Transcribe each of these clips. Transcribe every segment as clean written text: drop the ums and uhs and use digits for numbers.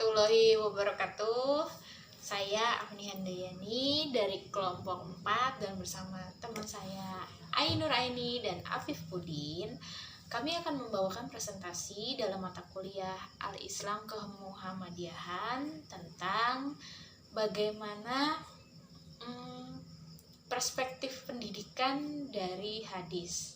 warahmatullahi wabarakatuh. Saya Afni Handayani dari kelompok 4 dan bersama teman saya Ainur Aini dan Afif Pudin, kami akan membawakan presentasi dalam mata kuliah Al-Islam Kemuhammadiyahan tentang bagaimana perspektif pendidikan dari hadis.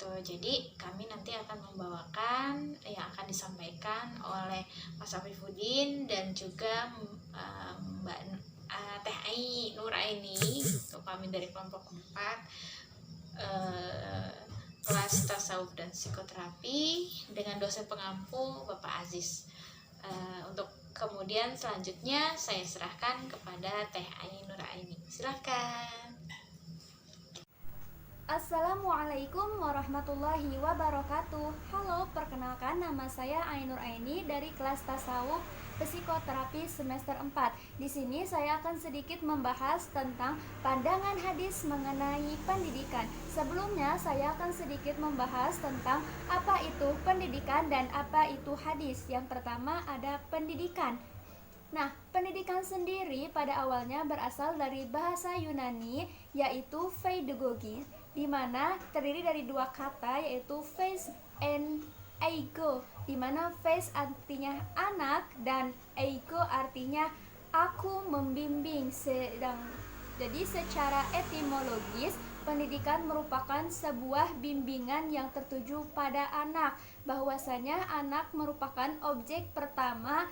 Jadi kami nanti akan membawakan yang akan disampaikan oleh Mas Afifuddin dan juga Mbak Teh Nur Aini. Kami dari kelompok 4 kelas tasawuf dan psikoterapi dengan dosen pengampu Bapak Aziz. Untuk kemudian selanjutnya saya serahkan kepada Teh Nur Aini. Silakan. Assalamualaikum warahmatullahi wabarakatuh. Halo, perkenalkan nama saya Ainur Aini dari kelas tasawuf psikoterapi semester 4. Di sini saya akan sedikit membahas tentang pandangan hadis mengenai pendidikan. Sebelumnya saya akan sedikit membahas tentang apa itu pendidikan dan apa itu hadis. Yang pertama ada pendidikan. Nah, pendidikan sendiri pada awalnya berasal dari bahasa Yunani, yaitu pedagogi, di mana terdiri dari dua kata, yaitu phys and ego, di mana phys artinya anak dan ego artinya aku membimbing. Jadi secara etimologis, pendidikan merupakan sebuah bimbingan yang tertuju pada anak, bahwasanya anak merupakan objek pertama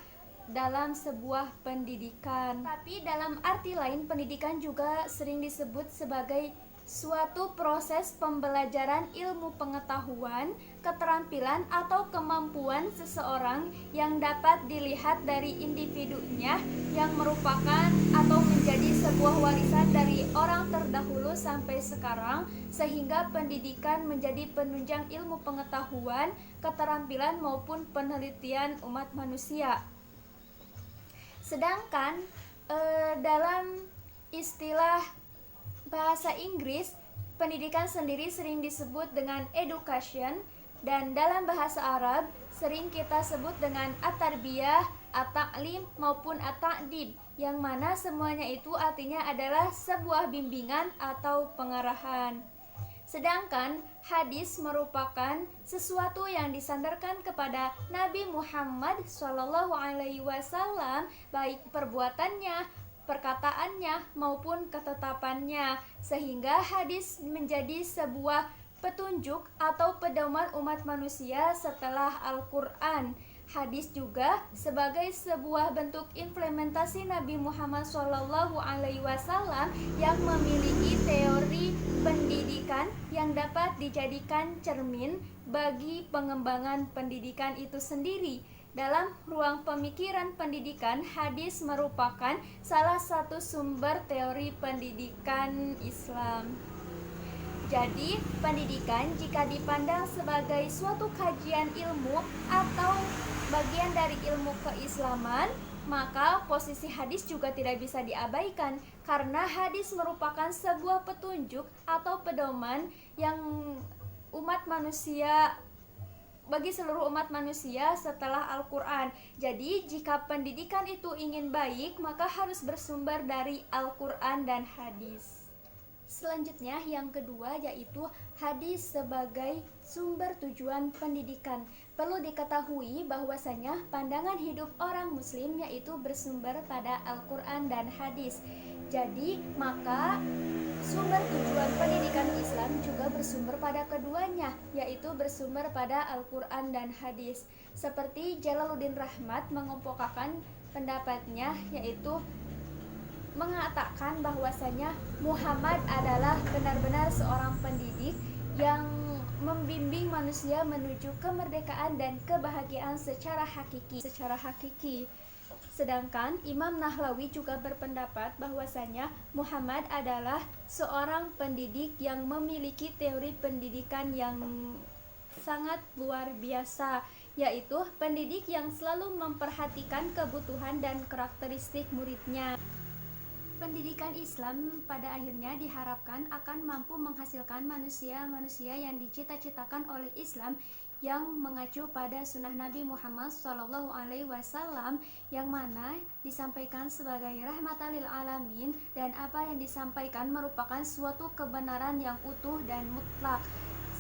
dalam sebuah pendidikan. Tapi dalam arti lain, pendidikan juga sering disebut sebagai suatu proses pembelajaran ilmu pengetahuan, keterampilan atau kemampuan seseorang yang dapat dilihat dari individunya yang merupakan atau menjadi sebuah warisan dari orang terdahulu sampai sekarang, sehingga pendidikan menjadi penunjang ilmu pengetahuan, keterampilan maupun penelitian umat manusia. Sedangkan dalam istilah bahasa Inggris, pendidikan sendiri sering disebut dengan education, dan dalam bahasa Arab sering kita sebut dengan at-tarbiyah, at-ta'lim maupun at-ta'dib, yang mana semuanya itu artinya adalah sebuah bimbingan atau pengarahan. Sedangkan hadis merupakan sesuatu yang disandarkan kepada Nabi Muhammad SAW, baik perbuatannya, perkataannya maupun ketetapannya, sehingga hadis menjadi sebuah petunjuk atau pedoman umat manusia setelah Al-Quran. Hadis juga sebagai sebuah bentuk implementasi Nabi Muhammad SAW yang memiliki teori pendidikan yang dapat dijadikan cermin bagi pengembangan pendidikan itu sendiri. Dalam ruang pemikiran pendidikan, hadis merupakan salah satu sumber teori pendidikan Islam. Jadi, pendidikan jika dipandang sebagai suatu kajian ilmu atau bagian dari ilmu keislaman, maka posisi hadis juga tidak bisa diabaikan, karena hadis merupakan sebuah petunjuk atau pedoman yang bagi seluruh umat manusia setelah Al-Quran. Jadi, jika pendidikan itu ingin baik, maka harus bersumber dari Al-Quran dan hadis. Selanjutnya, yang kedua yaitu hadis sebagai sumber tujuan pendidikan. Perlu diketahui bahwasanya pandangan hidup orang muslim yaitu bersumber pada Al-Quran dan hadis. Jadi, maka sumber tujuan pendidikan Islam juga bersumber pada keduanya, yaitu bersumber pada Al-Quran dan hadis. Seperti Jalaluddin Rahmat mengemukakan pendapatnya, yaitu mengatakan bahwasanya Muhammad adalah benar-benar seorang pendidik yang membimbing manusia menuju kemerdekaan dan kebahagiaan secara hakiki. Sedangkan Imam Nahlawi juga berpendapat bahwasanya Muhammad adalah seorang pendidik yang memiliki teori pendidikan yang sangat luar biasa, yaitu pendidik yang selalu memperhatikan kebutuhan dan karakteristik muridnya. Pendidikan Islam pada akhirnya diharapkan akan mampu menghasilkan manusia-manusia yang dicita-citakan oleh Islam yang mengacu pada sunnah Nabi Muhammad SAW, yang mana disampaikan sebagai rahmatan lil alamin, dan apa yang disampaikan merupakan suatu kebenaran yang utuh dan mutlak,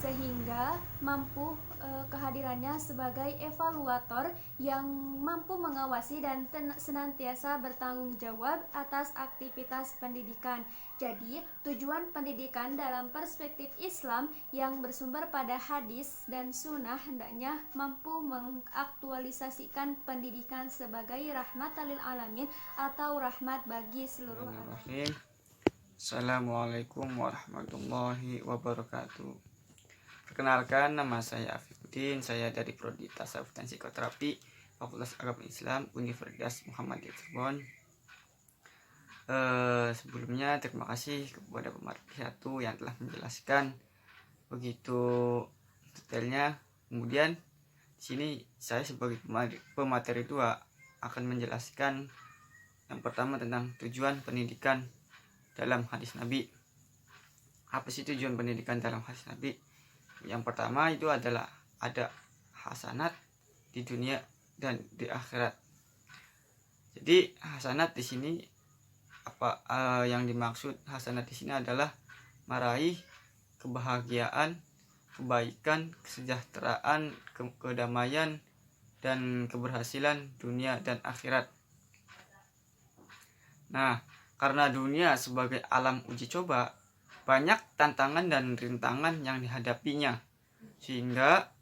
sehingga mampu kehadirannya sebagai evaluator yang mampu mengawasi dan senantiasa bertanggung jawab atas aktivitas pendidikan. Jadi, tujuan pendidikan dalam perspektif Islam yang bersumber pada hadis dan sunnah hendaknya mampu mengaktualisasikan pendidikan sebagai rahmatan lil alamin atau rahmat bagi seluruh alam. Assalamualaikum warahmatullahi wabarakatuh. Perkenalkan, nama saya Afifuddin. Saya dari Prodi Tasawuf dan Psikoterapi Fakultas Agama Islam Universitas Muhammadiyah Cirebon. Sebelumnya terima kasih kepada pemateri 1 yang telah menjelaskan begitu detailnya. Kemudian di sini saya sebagai pemateri 2 akan menjelaskan yang pertama tentang tujuan pendidikan dalam hadis Nabi. Apa sih tujuan pendidikan dalam hadis Nabi? Yang pertama itu adalah ada hasanat di dunia dan di akhirat. Jadi hasanat di sini yang dimaksud hasanat di sini adalah meraih kebahagiaan, kebaikan, kesejahteraan, kedamaian dan keberhasilan dunia dan akhirat. Nah, karena dunia sebagai alam uji coba, banyak tantangan dan rintangan yang dihadapinya, sehingga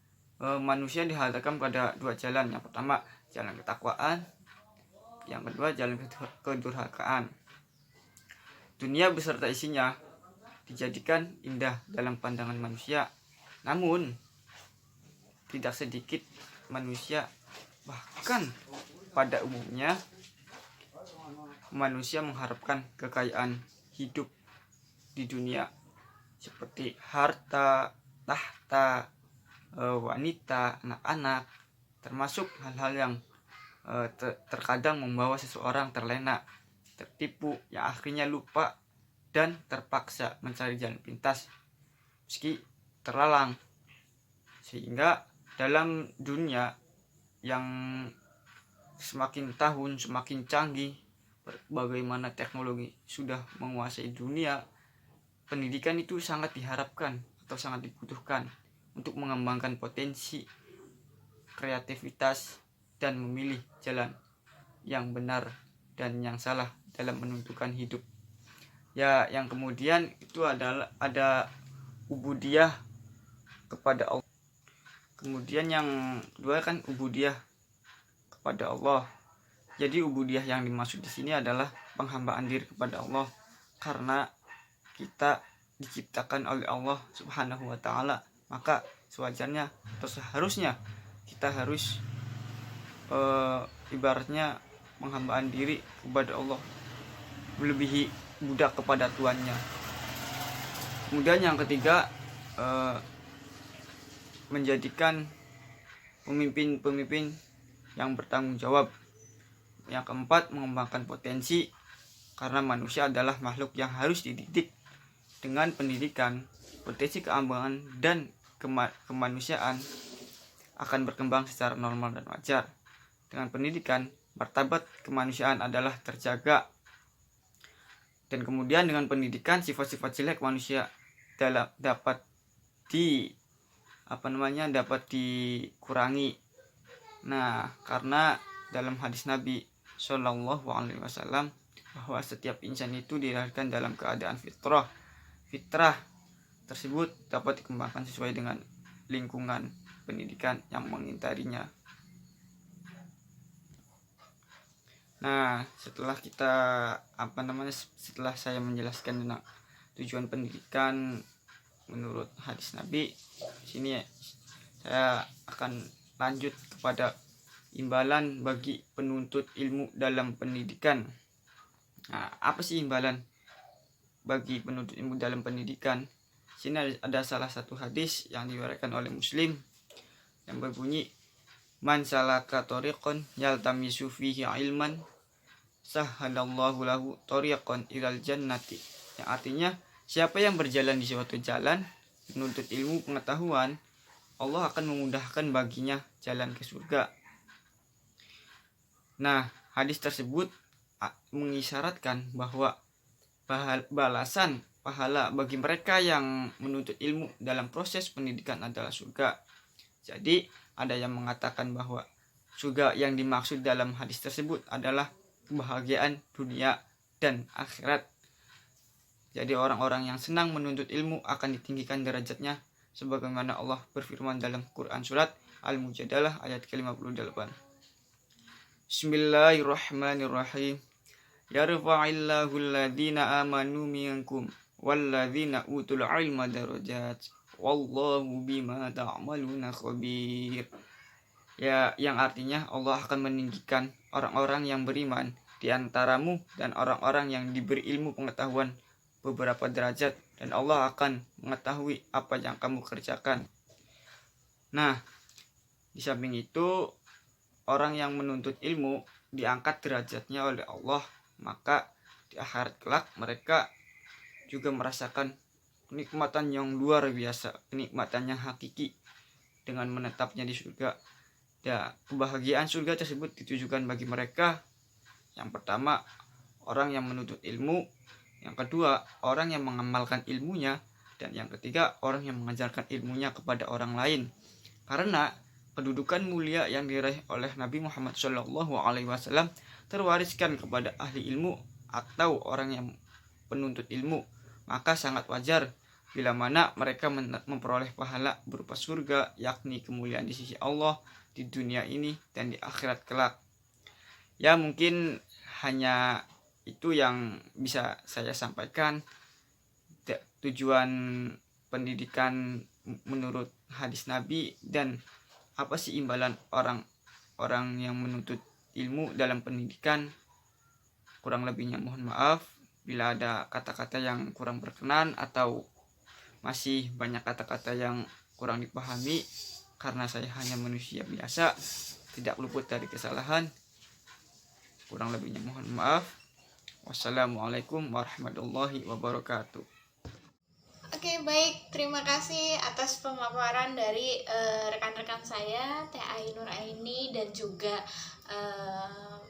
manusia dihadapkan pada 2 jalan. Yang pertama jalan ketakwaan, yang kedua jalan kedurhakaan. Dunia beserta isinya dijadikan indah dalam pandangan manusia, namun tidak sedikit manusia, bahkan pada umumnya manusia mengharapkan kekayaan hidup di dunia seperti harta, tahta, wanita, anak-anak, termasuk hal-hal yang terkadang membawa seseorang terlena, tertipu, yang akhirnya lupa dan terpaksa mencari jalan pintas meski terlalang. Sehingga dalam dunia yang semakin tahun semakin canggih, bagaimana teknologi sudah menguasai dunia, pendidikan itu sangat diharapkan atau sangat dibutuhkan untuk mengembangkan potensi, kreativitas, dan memilih jalan yang benar dan yang salah dalam menentukan hidup. Ya, yang kemudian itu adalah ada ubudiyah kepada Allah. Kemudian yang kedua kan ubudiyah kepada Allah. Jadi ubudiyah yang dimaksud di sini adalah penghambaan diri kepada Allah, karena kita diciptakan oleh Allah Subhanahu wa taala, maka sewajarnya atau seharusnya kita harus ibaratnya penghambaan diri kepada Allah, melebihi budak kepada tuannya. Kemudian yang ketiga menjadikan pemimpin-pemimpin yang bertanggung jawab. Yang keempat mengembangkan potensi, karena manusia adalah makhluk yang harus dididik. Dengan pendidikan, potensi keambangan dan kemanusiaan akan berkembang secara normal dan wajar. Dengan pendidikan, martabat kemanusiaan adalah terjaga. Dan kemudian dengan pendidikan, sifat-sifat jelek manusia dapat dikurangi. Nah, karena dalam hadis Nabi Shallallahu Alaihi Wasallam bahwa setiap insan itu dilahirkan dalam keadaan fitrah tersebut dapat dikembangkan sesuai dengan lingkungan pendidikan yang mengintarinya. Nah, setelah saya menjelaskan tentang tujuan pendidikan menurut hadis Nabi, sini saya akan lanjut kepada imbalan bagi penuntut ilmu dalam pendidikan. Nah, apa sih imbalan bagi penuntut ilmu dalam pendidikan? Sini ada salah satu hadis yang diriwayatkan oleh Muslim yang berbunyi, "Man salaka tariqan yaltamisu fihi ilman sahhalallahu lahu thariqan ilal jannati, yang artinya siapa yang berjalan di suatu jalan menuntut ilmu pengetahuan, Allah akan memudahkan baginya jalan ke surga. Nah, hadis tersebut mengisyaratkan bahwa balasan pahala bagi mereka yang menuntut ilmu dalam proses pendidikan adalah surga. Jadi, ada yang mengatakan bahwa surga yang dimaksud dalam hadis tersebut adalah kebahagiaan dunia dan akhirat. Jadi orang-orang yang senang menuntut ilmu akan ditinggikan derajatnya sebagaimana Allah berfirman dalam Quran surat Al-Mujadalah ayat ke-58. Bismillahirrahmanirrahim. Yarfa'illahu alladhina amanu minkum walladhina utul ilma darajat wallahu bima ta'maluna khabir. Ya, yang artinya Allah akan meninggikan orang-orang yang beriman di antaramu dan orang-orang yang diberi ilmu pengetahuan beberapa derajat, dan Allah akan mengetahui apa yang kamu kerjakan. Nah, di samping itu orang yang menuntut ilmu diangkat derajatnya oleh Allah, maka di akhirat kelak mereka juga merasakan kenikmatan yang luar biasa, kenikmatan yang hakiki dengan menetapnya di surga. Ya, kebahagiaan surga tersebut ditujukan bagi mereka. Yang pertama, orang yang menuntut ilmu. Yang kedua, orang yang mengamalkan ilmunya. Dan yang ketiga, orang yang mengajarkan ilmunya kepada orang lain. Karena kedudukan mulia yang diraih oleh Nabi Muhammad SAW terwariskan kepada ahli ilmu atau orang yang penuntut ilmu. Maka sangat wajar bila mana mereka memperoleh pahala berupa surga, yakni kemuliaan di sisi Allah di dunia ini dan di akhirat kelak. Ya, mungkin hanya itu yang bisa saya sampaikan. Tujuan pendidikan menurut hadis Nabi dan apa sih imbalan orang-orang yang menuntut ilmu dalam pendidikan. Kurang lebihnya mohon maaf bila ada kata-kata yang kurang berkenan atau masih banyak kata-kata yang kurang dipahami, karena saya hanya manusia biasa, tidak luput dari kesalahan. Kurang lebihnya mohon maaf. Wassalamualaikum warahmatullahi wabarakatuh. Oke, baik. Terima kasih atas pemaparan dari rekan-rekan saya, Teh Ainur Aini dan juga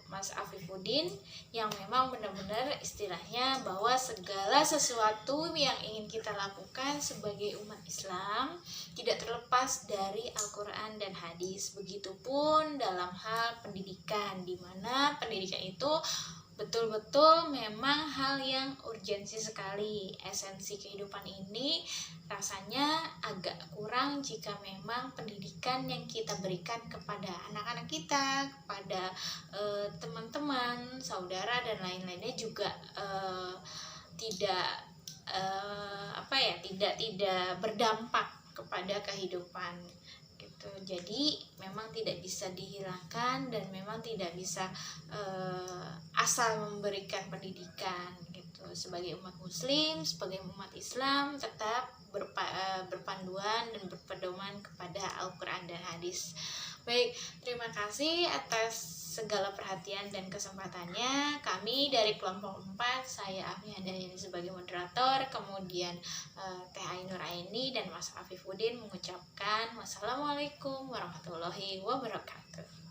Mas Afifuddin, yang memang benar-benar istilahnya bahwa segala sesuatu yang ingin kita lakukan sebagai umat Islam tidak terlepas dari Al-Quran dan hadis. Begitupun dalam hal pendidikan, di mana pendidikan itu betul-betul memang hal yang urgensi sekali. Esensi kehidupan ini rasanya agak kurang jika memang pendidikan yang kita berikan kepada anak-anak kita, kepada teman-teman, saudara dan lain-lainnya juga tidak tidak berdampak kepada kehidupan gitu. Jadi memang tidak bisa dihilangkan dan memang tidak bisa asal memberikan pendidikan gitu. Sebagai umat muslim, sebagai umat Islam tetap berpanduan dan berpedoman kepada Al-Quran dan hadis. Baik, terima kasih atas segala perhatian dan kesempatannya. Kami dari kelompok 4, saya Afni Handayani sebagai moderator, kemudian Teh Ainur Aini dan Mas Afifuddin mengucapkan wassalamualaikum warahmatullahi wabarakatuh.